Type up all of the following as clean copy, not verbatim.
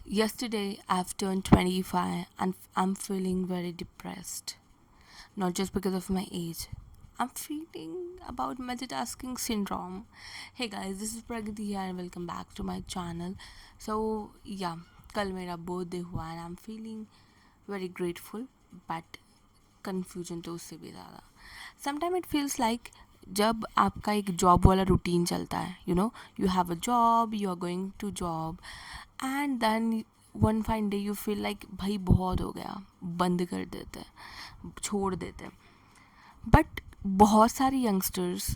Yesterday, I've turned 25 and I'm feeling very depressed. Not just because of my age. I'm feeling about multitasking syndrome. Hey guys, this is Pragati here and welcome back to my channel. कल मेरा birthday हुआ and I'm feeling very grateful but confusion तो उससे भी ज़्यादा. Sometimes it feels like जब आपका एक जॉब वाला रूटीन चलता है, you have a job, you are going to job and then one fine day you feel like भाई बहुत हो गया, बंद कर देते हैं, छोड़ देते हैं. बट बहुत सारे यंगस्टर्स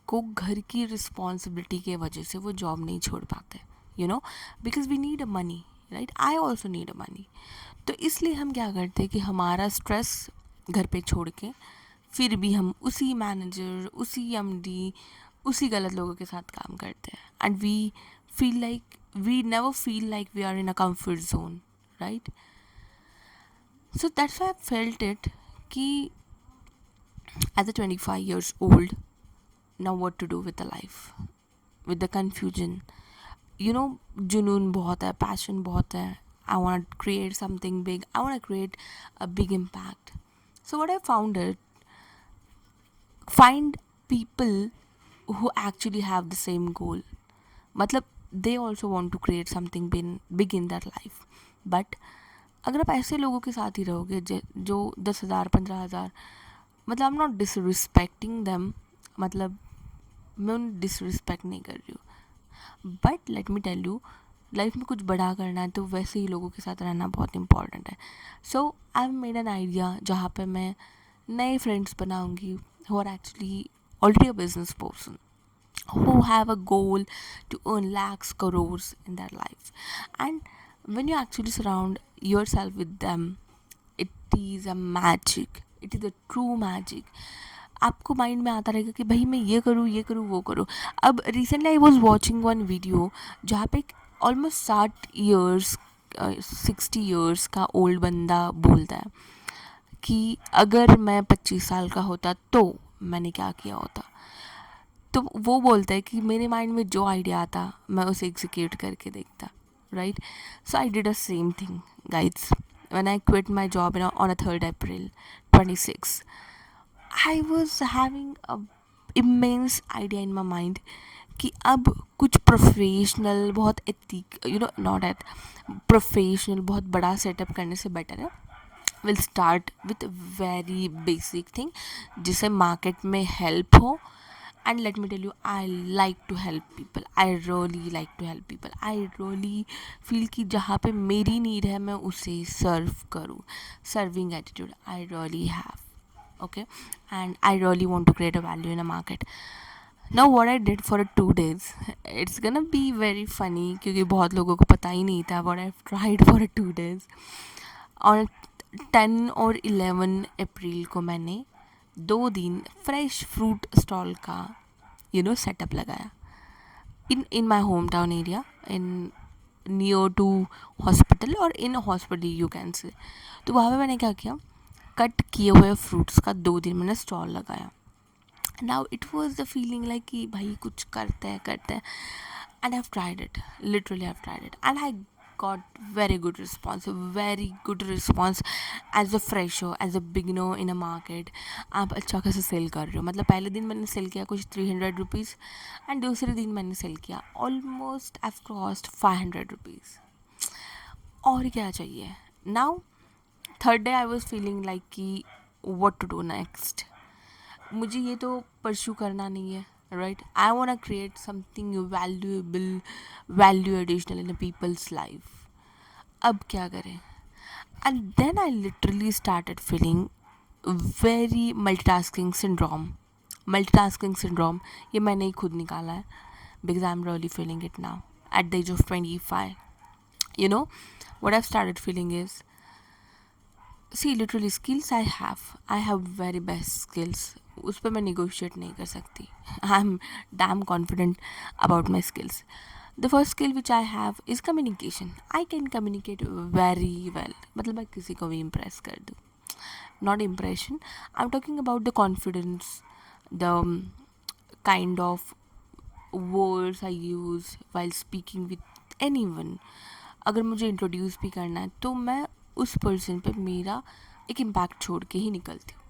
को घर की रिस्पॉन्सिबिलिटी के वजह से वो जॉब नहीं छोड़ पाते, because we need a money, right. I also need a money. तो इसलिए हम क्या करते हैं कि हमारा स्ट्रेस घर पे छोड़ के फिर भी हम उसी मैनेजर, उसी एमडी, उसी गलत लोगों के साथ काम करते हैं. And we never feel like we are in a comfort zone, right. So that's why I felt it कि as a 25 years old, now what to do with the life, with the confusion. जुनून बहुत है, passion बहुत है. I want to create something big. I want to create a big impact. So what I found is, find people who actually have the same goal. मतलब they also want to create something big in their life. But अगर आप ऐसे लोगों के साथ ही रहोगे जो 10,000 15,000, मतलब I am not disrespecting them, मतलब मैं उन डिसरिस्पेक्ट नहीं कर रही हूँ. But let me tell you, life में कुछ बड़ा करना है तो वैसे ही लोगों के साथ रहना बहुत इंपॉर्टेंट है. So I have made an idea जहाँ पे मैं नए फ्रेंड्स बनाऊँगी who are actually already a business person, who have a goal to earn lakhs, crores in their life. And when you actually surround yourself with them, it is a magic. It is a true magic. आपको mind में आता रहेगा कि भाई मैं ये करूँ वो करूँ. अब recently I was watching one video जहाँ पे ऑलमोस्ट 60 ईयर्स 60 ईयर्स का ओल्ड बंदा बोलता है कि अगर मैं 25 साल का होता तो मैंने क्या किया होता. तो वो बोलता है कि मेरे माइंड में जो आइडिया आता मैं उसे एग्जीक्यूट करके देखता, right. So I did a same thing guides when I quit my job on a 3rd April 26. I was having a immense idea in my mind कि अब कुछ प्रोफेशनल, बहुत एथिक, नॉट एथ प्रोफेशनल, बहुत बड़ा setup करने से better है will start with very basic thing जिससे मार्केट में हेल्प हो. And let me tell you, I like to help people. I really like to help people. I really feel कि जहाँ पे मेरी नीड है मैं उसे सर्व करूँ. Serving attitude I really have. Okay, and I really want to create a value in a market. Now what I did for 2 days, it's gonna be very funny क्योंकि बहुत लोगों को पता ही नहीं था what I've tried for 2 days. On 10 और 11 अप्रैल को मैंने 2 दिन फ्रेश फ्रूट स्टॉल का सेटअप लगाया in my hometown area, in near to hospital और in hospital you can say. तो वहाँ पे मैंने क्या किया, कट किए हुए फ्रूट्स का 2 दिन मैंने स्टॉल लगाया. Now it was the feeling like कि भाई कुछ करते हैं. And I've tried it, literally I've tried it, and I got very good response as a fresher, as a beginner in a market. आप अच्छा खासा सेल कर रहे हो. मतलब पहले दिन मैंने सेल किया कुछ 300 रुपीज़ एंड दूसरे दिन मैंने सेल किया ऑलमोस्ट I've crossed 500 रुपीज़. और क्या चाहिए. Now 3rd day I was feeling like कि what to do next. मुझे ये तो परस्यू करना नहीं है, right. I want to create something valuable, value additional in people's life. अब क्या करें. And then I literally started feeling very multitasking syndrome. ये मैंने ही खुद निकाला है because I am really feeling it now at the age of 25. what I've started feeling is, see, literally skills I have very best skills. उस पर मैं negotiate नहीं कर सकती. I'm damn confident about my skills. The first skill which I have is communication. I can communicate very well. मतलब मैं किसी को भी impress कर दूँ. Not impression. I'm talking about the confidence, the kind of words I use while speaking with anyone. अगर मुझे introduce भी करना है तो मैं उस पर्सन पे मेरा एक इम्पैक्ट छोड़ के ही निकलती हूँ.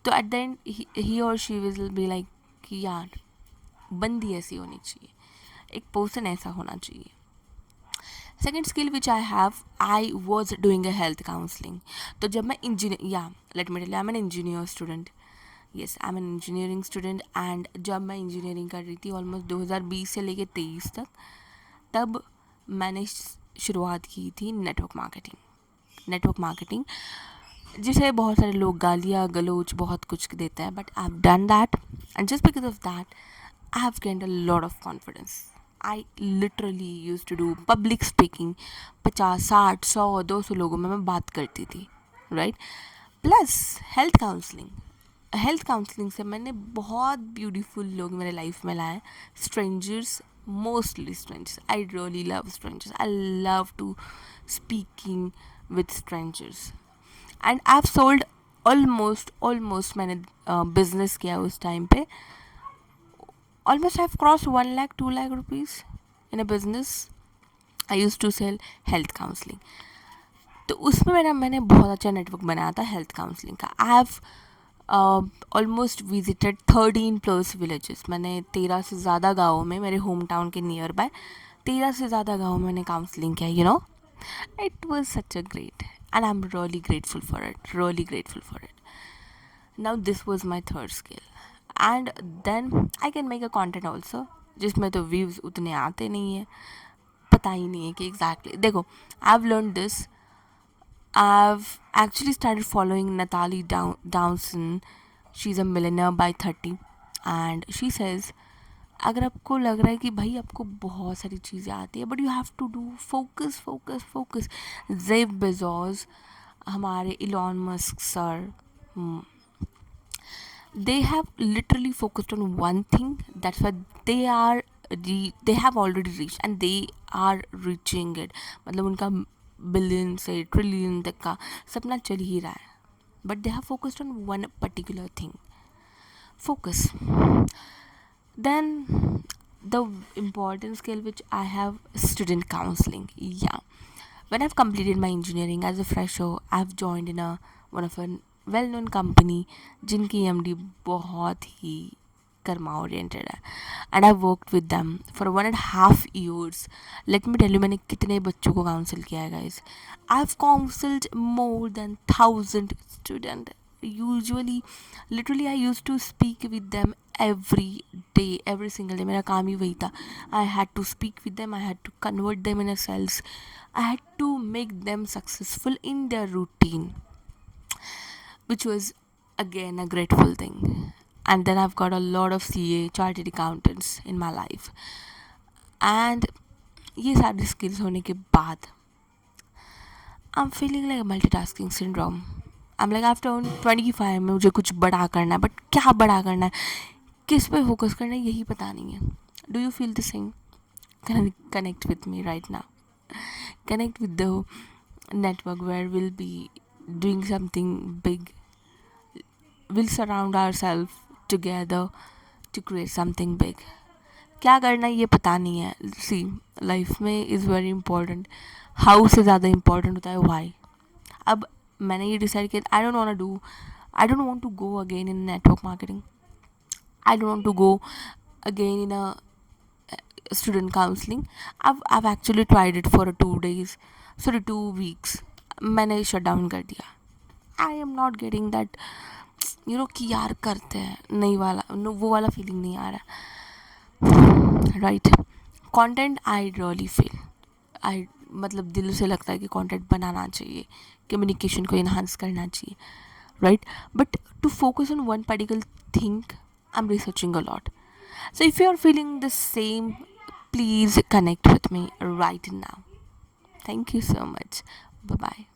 तो एट द एंड ही और शी विल बी लाइक कि यार बंदी ऐसी होनी चाहिए, एक पर्सन ऐसा होना चाहिए. Second skill which I have, I was doing a health counselling. तो जब मैं इंजीनियर, या let me tell you, I am an engineer student. Yes, I am an engineering student. And जब मैं इंजीनियरिंग कर रही थी ऑलमोस्ट 2020 से लेके 23 तक, तब मैंने शुरुआत की थी नेटवर्क मार्केटिंग. नेटवर्क मार्केटिंग जिसे बहुत सारे लोग गालियाँ गलोच बहुत कुछ देते हैं, but I have done that, and just because of that I have gained a lot of confidence. I literally used to do public speaking. 50, 60, 100, 200 लोगों में मैं बात करती थी, right. Plus health counselling. Health counselling से मैंने बहुत ब्यूटीफुल लोग मेरे लाइफ में लाए. Strangers, mostly strangers. I really love strangers. I love to speaking with strangers. And I have sold almost मैंने बिजनेस किया उस टाइम पे. Almost I've crossed 1 lakh, 2 lakh rupees in a business. I used to sell health counseling. तो उसमें मैंने बहुत अच्छा network बनाया था हेल्थ काउंसलिंग का. I have almost visited 13 plus villages. मैंने 13 से ज़्यादा गाँवों में, मेरे होम टाउन के नियर बाय 13 से ज़्यादा गाँवों में मैंने काउंसलिंग किया. You know, it was such a great, and I am really grateful for it, really grateful for it. Now this was my third skill. And then I can make a content also, जिसमें तो views उतने आते नहीं हैं, पता ही नहीं है कि एग्जैक्टली. देखो, I have learn this. I have actually started following Natalie Dawson. She is a millionaire by 30, and she says, अगर आपको लग रहा है कि भाई आपको बहुत सारी चीज़ें आती है, but you have to do focus focus focus. Jeff Bezos, हमारे Elon Musk sir, they have literally focused on one thing. That's why they have already reached, and they are reaching it. मतलब उनका billion से trillion तक का सपना चल ही रहा है, but they have focused on one particular thing. Focus. Then the important skill which I have, student counseling. Yeah, when I've completed my engineering as a fresher, I've joined in one of a well known company जिनकी MD बहुत ही karma oriented है. And I worked with them for 1.5 years. Let me tell you, मैंने कितने बच्चों को counsel किया है guys. I have counselled more than 1000 student. Usually literally I use to speak with them every single day. मेरा काम ही वही था. I had to speak with them, I had to convert them in a sales, I had to make them successful in their routine, which was again a grateful thing. And then I've got a lot of CA, chartered accountants in my life. And ये सारी skills होने के बाद I'm feeling like a multitasking syndrome. I'm like, after 25 में मुझे कुछ बड़ा करना है, बट क्या बड़ा करना है, किस पे फोकस करना है, यही पता नहीं है. Do you feel the same? Connect with me right now. Connect with the network where we'll be doing something big. We'll surround ourselves together to create something big. क्या करना है ये पता नहीं है. सी, लाइफ में इज़ वेरी इंपॉर्टेंट. हाउ से ज़्यादा इंपॉर्टेंट होता है वाई. अब मैंने ये डिसाइड किया, I don't want to go again in network marketing. I don't want to go again in a student counseling. I've actually tried it for 2 weeks. मैंने shut down कर दिया. आई am not getting that, you know, कि यार करते हैं, नहीं वाला, no, वो वाला फीलिंग नहीं आ रहा, right. Content I really feel, I मतलब दिल से लगता है कि कंटेंट बनाना चाहिए, कम्युनिकेशन को इन्हांस करना चाहिए, right. But to focus on one particular thing, I am researching a lot. So if you are feeling the same, please connect with me right now. Thank you so much. Bye-bye.